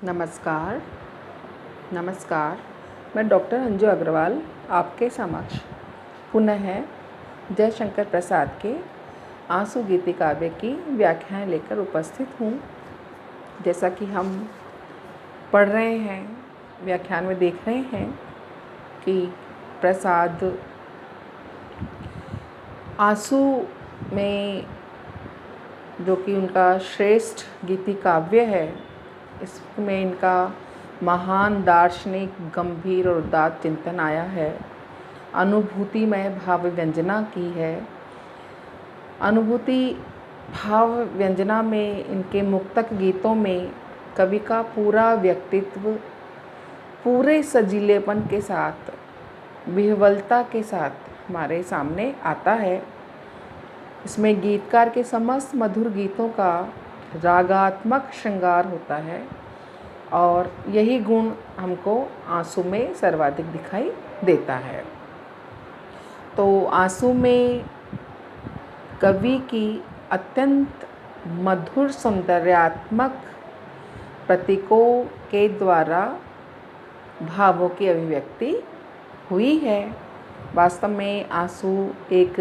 नमस्कार नमस्कार। मैं डॉक्टर अंजू अग्रवाल आपके समक्ष पुनः जयशंकर प्रसाद के आंसू गीति काव्य की व्याख्याएं लेकर उपस्थित हूँ। जैसा कि हम पढ़ रहे हैं, व्याख्यान में देख रहे हैं कि प्रसाद आंसू में, जो कि उनका श्रेष्ठ गीति काव्य है, इसमें इनका महान दार्शनिक, गंभीर और उदात्त चिंतन आया है। अनुभूतिमय भाव व्यंजना की है। अनुभूति भाव व्यंजना में इनके मुक्तक गीतों में कवि का पूरा व्यक्तित्व पूरे सजीलेपन के साथ, विह्वलता के साथ हमारे सामने आता है। इसमें गीतकार के समस्त मधुर गीतों का रागात्मक श्रृंगार होता है और यही गुण हमको आंसू में सर्वाधिक दिखाई देता है। तो आंसू में कवि की अत्यंत मधुर सौंदर्यात्मक प्रतीकों के द्वारा भावों की अभिव्यक्ति हुई है। वास्तव में आंसू एक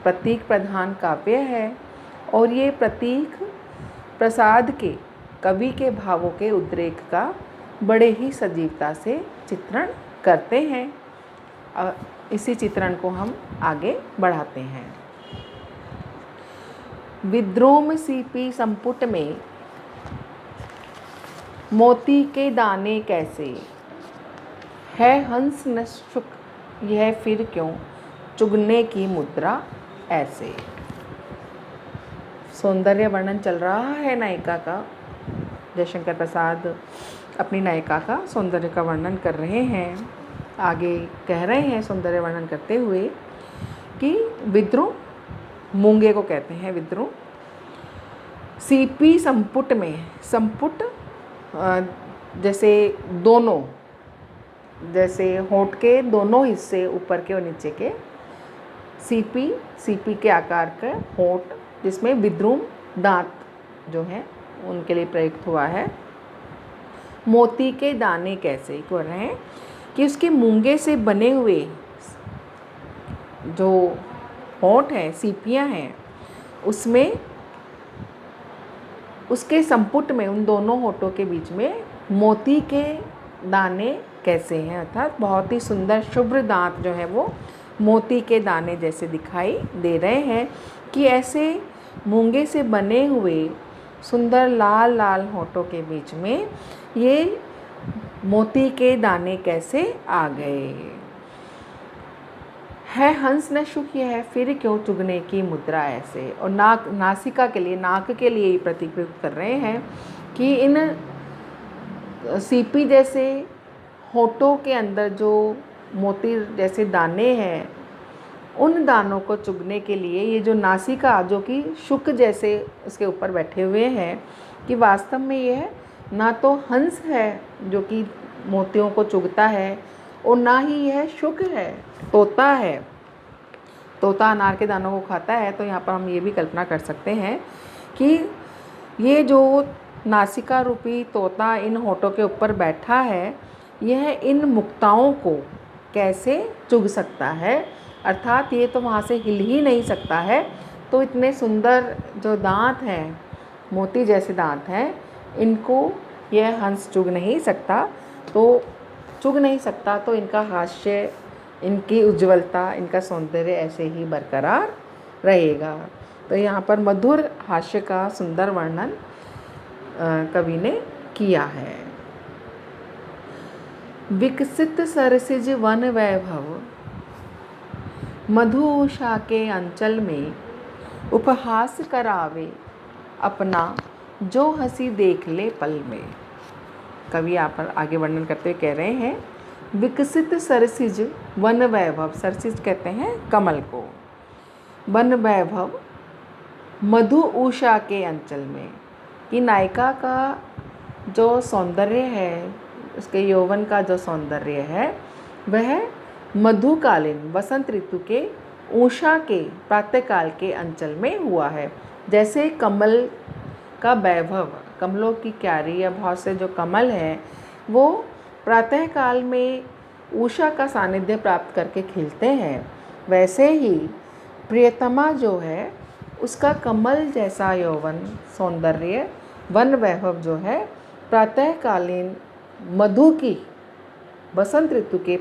प्रतीक प्रधान काव्य है और ये प्रतीक प्रसाद के, कवि के भावों के उद्रेक का बड़े ही सजीवता से चित्रण करते हैं। इसी चित्रण को हम आगे बढ़ाते हैं। विद्रोम सीपी संपुट में मोती के दाने कैसे, है हंस न शुक यह फिर क्यों चुगने की मुद्रा ऐसे। सौंदर्य वर्णन चल रहा है नायिका का। जयशंकर प्रसाद अपनी नायिका का सौंदर्य का वर्णन कर रहे हैं। आगे कह रहे हैं सौंदर्य वर्णन करते हुए कि विद्रोह, मूंगे को कहते हैं विद्रोह। सीपी संपुट में, संपुट जैसे दोनों, जैसे होंठ के दोनों हिस्से, ऊपर के और नीचे के, सीपी, सीपी के आकार का होंठ, जिसमें विद्रुम दांत जो हैं उनके लिए प्रयुक्त हुआ है। मोती के दाने कैसे कह रहे हैं कि उसके मूंगे से बने हुए जो होंठ हैं, सीपियां हैं, उसमें, उसके संपुट में, उन दोनों होंठों के बीच में मोती के दाने कैसे हैं, अर्थात बहुत ही सुंदर शुभ्र दांत जो है वो मोती के दाने जैसे दिखाई दे रहे हैं। कि ऐसे मूंगे से बने हुए सुंदर लाल लाल होंठों के बीच में ये मोती के दाने कैसे आ गए। है हंस न शुक यह फिर क्यों चुगने की मुद्रा ऐसे। और नाक, नासिका के लिए, नाक के लिए ये प्रतीक प्रयुक्त कर रहे हैं कि इन सीपी जैसे होंठों के अंदर जो मोती जैसे दाने हैं, उन दानों को चुगने के लिए ये जो नासिका, जो कि शुक जैसे उसके ऊपर बैठे हुए हैं, कि वास्तव में यह ना तो हंस है जो कि मोतियों को चुगता है, और ना ही यह शुक है, तोता है। तोता अनार के दानों को खाता है, तो यहाँ पर हम ये भी कल्पना कर सकते हैं कि ये जो नासिका रूपी तोता इन होंठों के ऊपर बैठा है, यह इन मुक्ताओं को कैसे चुग सकता है, अर्थात ये तो वहाँ से हिल ही नहीं सकता है। तो इतने सुंदर जो दांत हैं, मोती जैसे दांत हैं, इनको यह हंस चुग नहीं सकता। तो चुग नहीं सकता तो इनका हास्य, इनकी उज्ज्वलता, इनका सौंदर्य ऐसे ही बरकरार रहेगा। तो यहाँ पर मधुर हास्य का सुंदर वर्णन कवि ने किया है। विकसित सरसिज वन वैभव मधुषा के अंचल में, उपहास करावे अपना जो हंसी देख ले पल में। कवि यहाँ पर आगे वर्णन करते हुए कह रहे हैं, विकसित सरसिज वन वैभव, सरसिज कहते हैं कमल को, वन वैभव मधु उषा के अंचल में, कि नायिका का जो सौंदर्य है, उसके यौवन का जो सौंदर्य है, वह मधुकालीन वसंत ऋतु के उषा के प्रातःकाल के अंचल में हुआ है। जैसे कमल का वैभव कमलों की क्यारी या बहुत से जो कमल हैं वो प्रातःकाल में उषा का सानिध्य प्राप्त करके खिलते हैं, वैसे ही प्रियतमा जो है उसका कमल जैसा यौवन, सौंदर्य, वन वैभव जो है प्रातःकालीन मधु की बसंत ऋतु के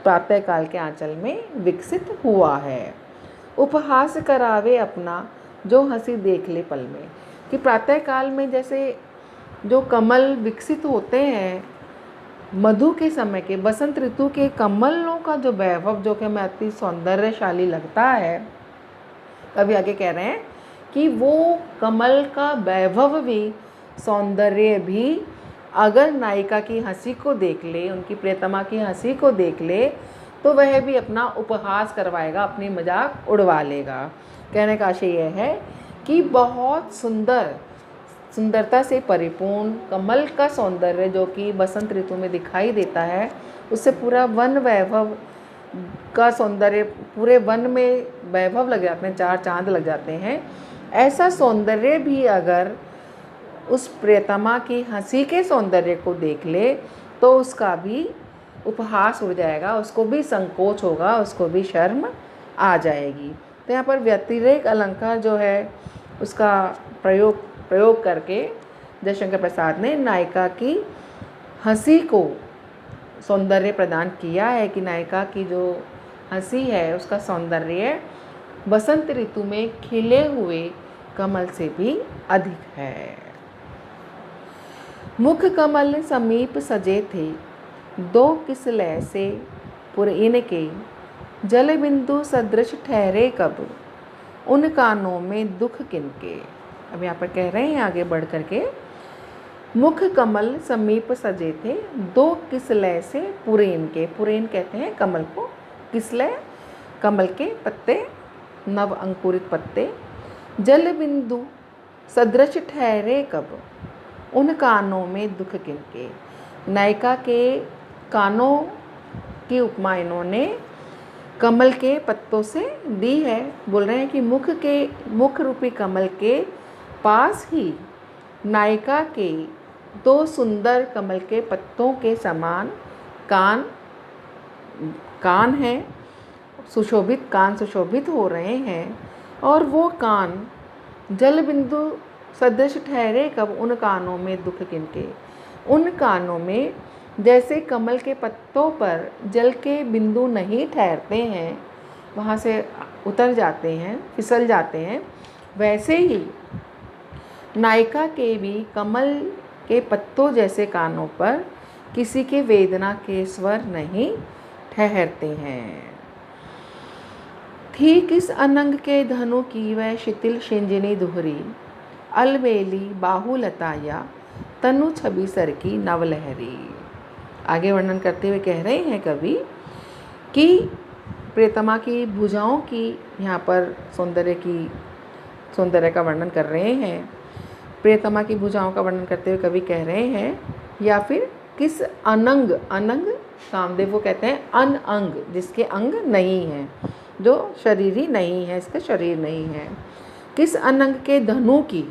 प्रातःकाल के आंचल में विकसित हुआ है। उपहास करावे अपना जो हंसी देख ले पल में, कि प्रातःकाल में जैसे जो कमल विकसित होते हैं मधु के समय के, बसंत ऋतु के कमलों का जो वैभव जो कि हमें अति सौंदर्यशाली लगता है, कभी आगे कह रहे हैं कि वो कमल का वैभव भी, सौंदर्य भी अगर नायिका की हंसी को देख ले, उनकी प्रियतमा की हंसी को देख ले, तो वह भी अपना उपहास करवाएगा, अपनी मजाक उड़वा लेगा। कहने का आशय यह है कि बहुत सुंदरता से परिपूर्ण कमल का सौंदर्य जो कि बसंत ऋतु में दिखाई देता है, उससे पूरा वन वैभव का सौंदर्य, पूरे वन में वैभव लग जाते हैं, चार चांद लग जाते हैं। ऐसा सौंदर्य भी अगर उस प्रियतमा की हंसी के सौंदर्य को देख ले तो उसका भी उपहास हो जाएगा, उसको भी संकोच होगा, उसको भी शर्म आ जाएगी। तो यहाँ पर व्यतिरेक अलंकार जो है उसका प्रयोग करके जयशंकर प्रसाद ने नायिका की हंसी को सौंदर्य प्रदान किया है कि नायिका की जो हंसी है उसका सौंदर्य बसंत ऋतु में खिले हुए कमल से भी अधिक है। मुख कमल समीप सजे थे, दो किसलय से पुरइन के, जल बिंदु सदृश ठहरे कब, उन कानों में दुख किनके। अब यहाँ पर कह रहे हैं आगे बढ़ करके, मुख कमल समीप सजे थे, दो किसलय से पुरैन के, पुरैन कहते हैं कमल को, किसलय कमल के पत्ते, नव अंकुरित पत्ते, जल बिंदु सदृश ठहरे कब, उन कानों में दुख किनके। नायिका के कानों की उपमा इन्होंने कमल के पत्तों से दी है। बोल रहे हैं कि मुख रूपी कमल के पास ही नायिका के दो सुंदर कमल के पत्तों के समान कान हैं, सुशोभित हो रहे हैं, और वो कान जल बिंदु सदृश ठहरे कब, उन कानों में दुख किनके। उन कानों में जैसे कमल के पत्तों पर जल के बिंदु नहीं ठहरते हैं, वहाँ से उतर जाते हैं, फिसल जाते हैं, वैसे ही नायिका के भी कमल के पत्तों जैसे कानों पर किसी के वेदना के स्वर नहीं ठहरते हैं। थी किस अनंग के धनु की वह शिथिल शिंजनी दुहरी, अलबेली बाहुलता या तनु छवि सर की नवलहरी। आगे वर्णन करते हुए कह रहे हैं कवि कि प्रियतमा की भुजाओं की यहाँ पर सौंदर्य का वर्णन कर रहे हैं। प्रियतमा की भुजाओं का वर्णन करते हुए कवि कह रहे हैं, या फिर किस अनंग कामदेव को कहते हैं अन अंग, जिसके अंग नहीं हैं, जो शरीर ही नहीं है, इसका शरीर नहीं है। किस अनंग के धनु की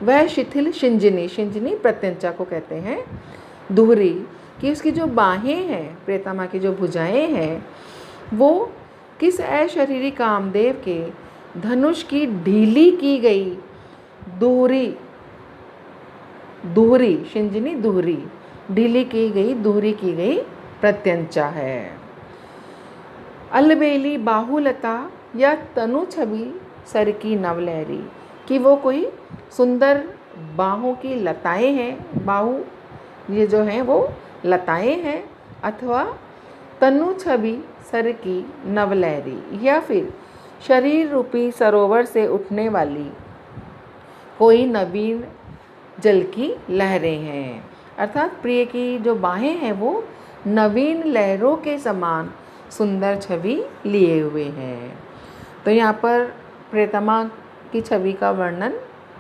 वह शिथिल शिंजनी प्रत्यंचा को कहते हैं दुहरी, कि उसकी जो बाहें हैं, प्रियतमा की जो भुजाएं हैं, वो किस अशरीरी कामदेव के धनुष की ढीली की गई दुहरी शिंजनी दुहरी, ढीली की गई प्रत्यंचा है। अलबेली बाहुलता या तनु छवि सर की नवलहरी, कि वो कोई सुंदर बाहों की लताएं हैं, बाहु ये जो हैं वो लताएं हैं, अथवा तनु छवि सर की नवलहरी, या फिर शरीर रूपी सरोवर से उठने वाली कोई नवीन जल की लहरें हैं। अर्थात प्रिय की जो बाहें हैं वो नवीन लहरों के समान सुंदर छवि लिए हुए हैं। तो यहाँ पर प्रियतमा की छवि का वर्णन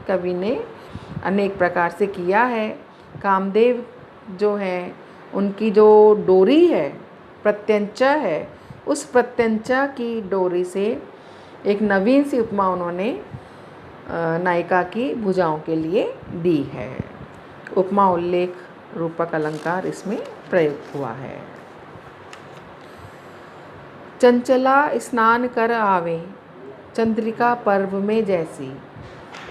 कवि ने अनेक प्रकार से किया है। कामदेव जो हैं उनकी जो डोरी है, प्रत्यंचा है, उस प्रत्यंचा की डोरी से एक नवीन सी उपमा उन्होंने नायिका की भुजाओं के लिए दी है। उपमा, उल्लेख, रूपक, अलंकार इसमें प्रयुक्त हुआ है। चंचला स्नान कर आवे, चंद्रिका पर्व में जैसी,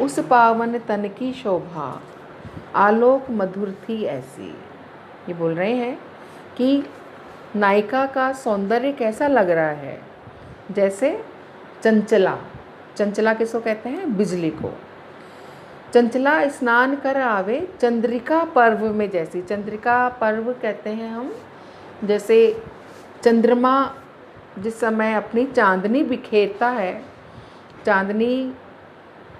उस पावन तन की शोभा, आलोक मधुर थी ऐसी। ये बोल रहे हैं कि नायिका का सौंदर्य कैसा लग रहा है, जैसे चंचला। चंचला किसको कहते हैं? बिजली को। चंचला स्नान कर आवे, चंद्रिका पर्व में जैसी। चंद्रिका पर्व कहते हैं हम, जैसे चंद्रमा जिस समय अपनी चांदनी बिखेरता है, चांदनी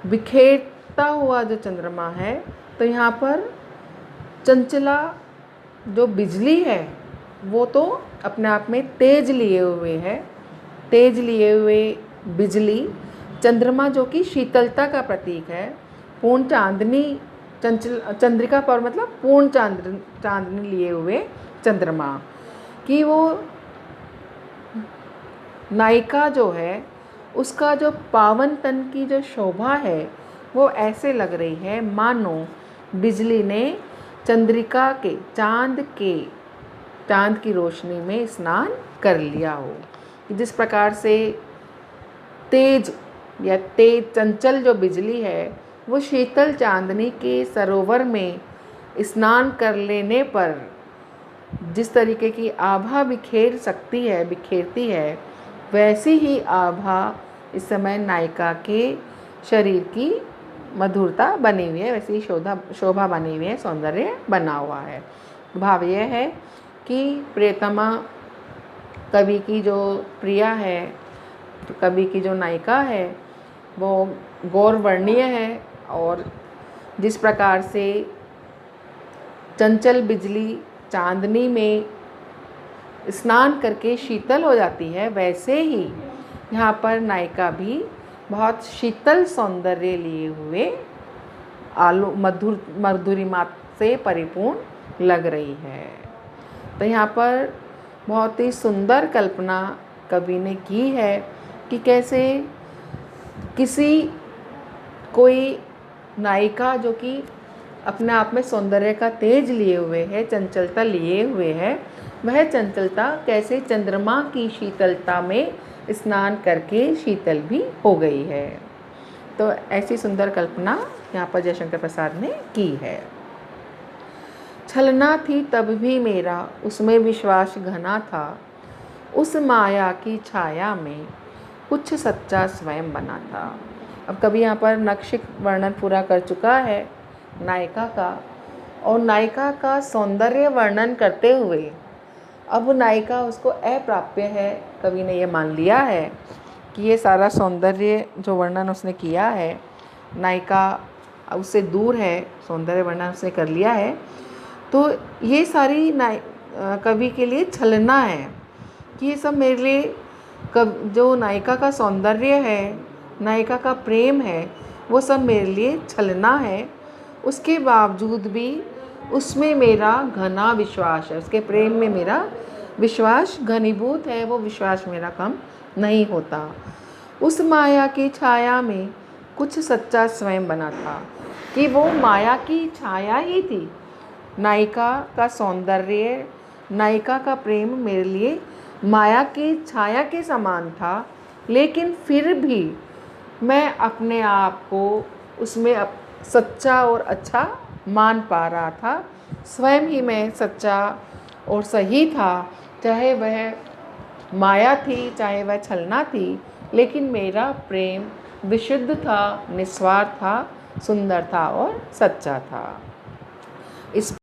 बिखेरता हुआ जो चंद्रमा है, तो यहाँ पर चंचला जो बिजली है वो तो अपने आप में तेज लिए हुए है। तेज लिए हुए बिजली, चंद्रमा जो कि शीतलता का प्रतीक है, पूर्ण चांदनी, चंद्रिका पर मतलब पूर्ण चांदनी लिए हुए चंद्रमा कि वो नायिका जो है उसका जो पावन तन की जो शोभा है वो ऐसे लग रही है मानो बिजली ने चंद्रिका के चांद की रोशनी में स्नान कर लिया हो। जिस प्रकार से तेज चंचल जो बिजली है वो शीतल चांदनी के सरोवर में स्नान कर लेने पर जिस तरीके की आभा बिखेरती है, वैसी ही आभा इस समय नायिका के शरीर की मधुरता बनी हुई है, वैसी ही शोभा बनी हुई है, सौंदर्य बना हुआ है। भाव यह है कि प्रियतमा कवि की जो प्रिया है, तो कवि की जो नायिका है वो गौरवर्णीय है, और जिस प्रकार से चंचल बिजली चांदनी में स्नान करके शीतल हो जाती है, वैसे ही यहाँ पर नायिका भी बहुत शीतल सौंदर्य लिए हुए मधुरिमा से परिपूर्ण लग रही है। तो यहाँ पर बहुत ही सुंदर कल्पना कवि ने की है कि कैसे कोई नायिका जो कि अपने आप में सौंदर्य का तेज लिए हुए है, चंचलता लिए हुए है, वह चंचलता कैसे चंद्रमा की शीतलता में स्नान करके शीतल भी हो गई है। तो ऐसी सुंदर कल्पना यहाँ पर जयशंकर प्रसाद ने की है। छलना थी तब भी मेरा, उसमें विश्वास घना था, उस माया की छाया में कुछ सच्चा स्वयं बना था। अब कभी यहाँ पर नक्शिक वर्णन पूरा कर चुका है नायिका का, और नायिका का सौंदर्य वर्णन करते हुए अब नायिका उसको अप्राप्य है। कवि ने ये मान लिया है कि ये सारा सौंदर्य जो वर्णन उसने किया है, नायिका उससे दूर है, सौंदर्य वर्णन उसने कर लिया है, तो ये सारी कवि के लिए छलना है कि ये सब मेरे लिए जो नायिका का सौंदर्य है, नायिका का प्रेम है, वो सब मेरे लिए छलना है। उसके बावजूद भी उसमें मेरा घना विश्वास है, उसके प्रेम में मेरा विश्वास घनीभूत है, वो विश्वास मेरा कम नहीं होता। उस माया की छाया में कुछ सच्चा स्वयं बना था, कि वो माया की छाया ही थी। नायिका का सौंदर्य, नायिका का प्रेम मेरे लिए माया की छाया के समान था, लेकिन फिर भी मैं अपने आप को उसमें सच्चा और अच्छा मान पा रहा था। स्वयं ही मैं सच्चा और सही था, चाहे वह माया थी, चाहे वह छलना थी, लेकिन मेरा प्रेम विशुद्ध था, निस्वार्थ था, सुंदर था और सच्चा था। इस